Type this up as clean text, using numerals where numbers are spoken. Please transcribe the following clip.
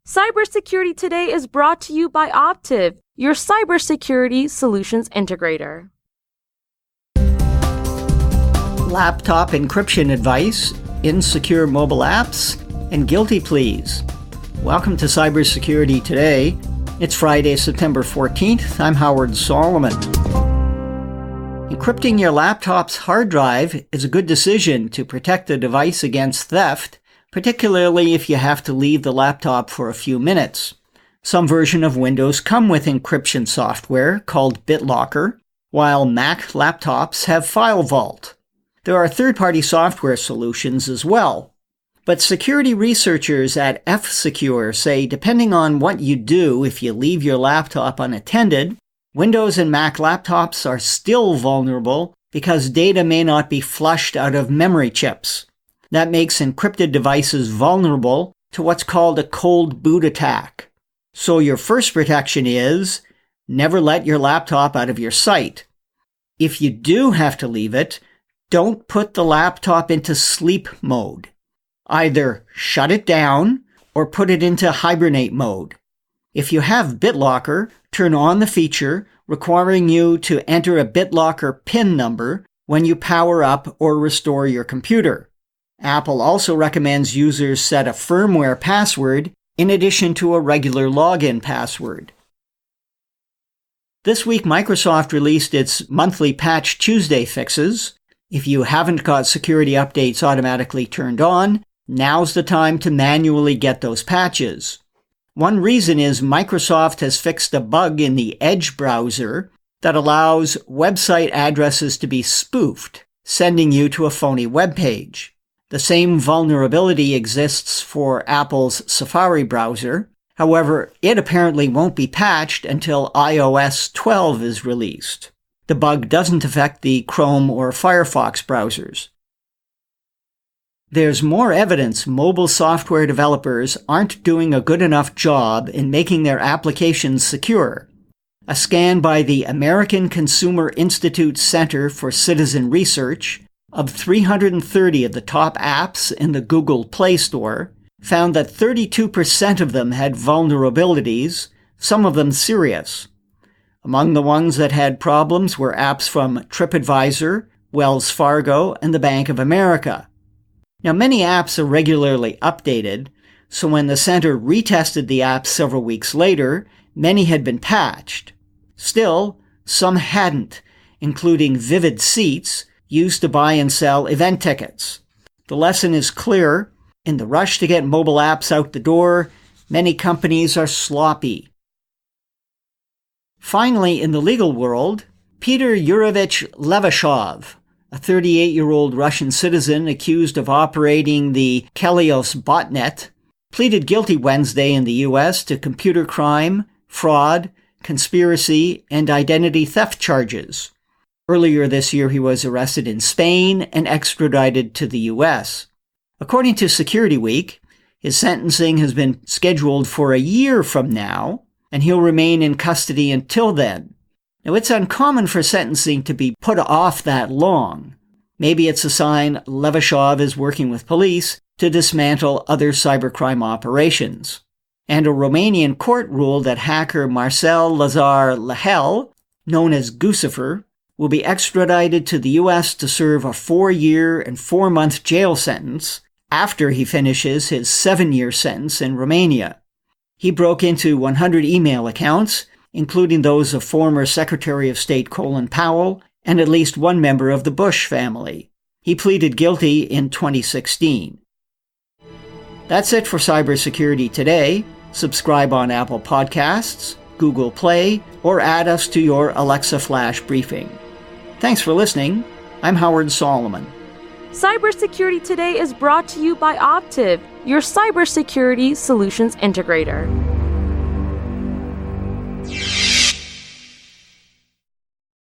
Cybersecurity Today is brought to you by Optiv, your cybersecurity solutions integrator. Laptop encryption advice, insecure mobile apps, and guilty pleas. Welcome to Cybersecurity Today. It's Friday, September 14th. I'm Howard Solomon. Encrypting your laptop's hard drive is a good decision to protect the device against theft, particularly if you have to leave the laptop for a few minutes. Some version of Windows come with encryption software called BitLocker, while Mac laptops have File Vault. There are third-party software solutions as well. But security researchers at F-Secure say depending on what you do if you leave your laptop unattended, Windows and Mac laptops are still vulnerable because data may not be flushed out of memory chips. That makes encrypted devices vulnerable to what's called a cold boot attack. So your first protection is never let your laptop out of your sight. If you do have to leave it, don't put the laptop into sleep mode. Either shut it down or put it into hibernate mode. If you have BitLocker, turn on the feature requiring you to enter a BitLocker PIN number when you power up or restore your computer. Apple also recommends users set a firmware password in addition to a regular login password. This week, Microsoft released its monthly Patch Tuesday fixes. If you haven't got security updates automatically turned on, now's the time to manually get those patches. One reason is Microsoft has fixed a bug in the Edge browser that allows website addresses to be spoofed, sending you to a phony web page. The same vulnerability exists for Apple's Safari browser. However, it apparently won't be patched until iOS 12 is released. The bug doesn't affect the Chrome or Firefox browsers. There's more evidence mobile software developers aren't doing a good enough job in making their applications secure. A scan by the American Consumer Institute Center for Citizen Research of 330 of the top apps in the Google Play Store found that 32% of them had vulnerabilities, some of them serious. Among the ones that had problems were apps from TripAdvisor, Wells Fargo, and the Bank of America. Now, many apps are regularly updated, so when the center retested the apps several weeks later, many had been patched. Still, some hadn't, including Vivid Seats, used to buy and sell event tickets. The lesson is clear. In the rush to get mobile apps out the door, many companies are sloppy. Finally, in the legal world, Peter Yurovich Levashov, a 38-year-old Russian citizen accused of operating the Kelios botnet, pleaded guilty Wednesday in the U.S. to computer crime, fraud, conspiracy, and identity theft charges. Earlier this year, he was arrested in Spain and extradited to the U.S. According to Security Week, his sentencing has been scheduled for a year from now, and he'll remain in custody until then. Now, it's uncommon for sentencing to be put off that long. Maybe it's a sign Levashov is working with police to dismantle other cybercrime operations. And a Romanian court ruled that hacker Marcel Lazar Lehel, known as Guccifer, will be extradited to the U.S. to serve a 4-year and 4-month jail sentence after he finishes his 7-year sentence in Romania. He broke into 100 email accounts, including those of former Secretary of State Colin Powell and at least one member of the Bush family. He pleaded guilty in 2016. That's it for Cybersecurity Today. Subscribe on Apple Podcasts, Google Play, or add us to your Alexa Flash briefing. Thanks for listening. I'm Howard Solomon. Cybersecurity Today is brought to you by Optiv, your cybersecurity solutions integrator.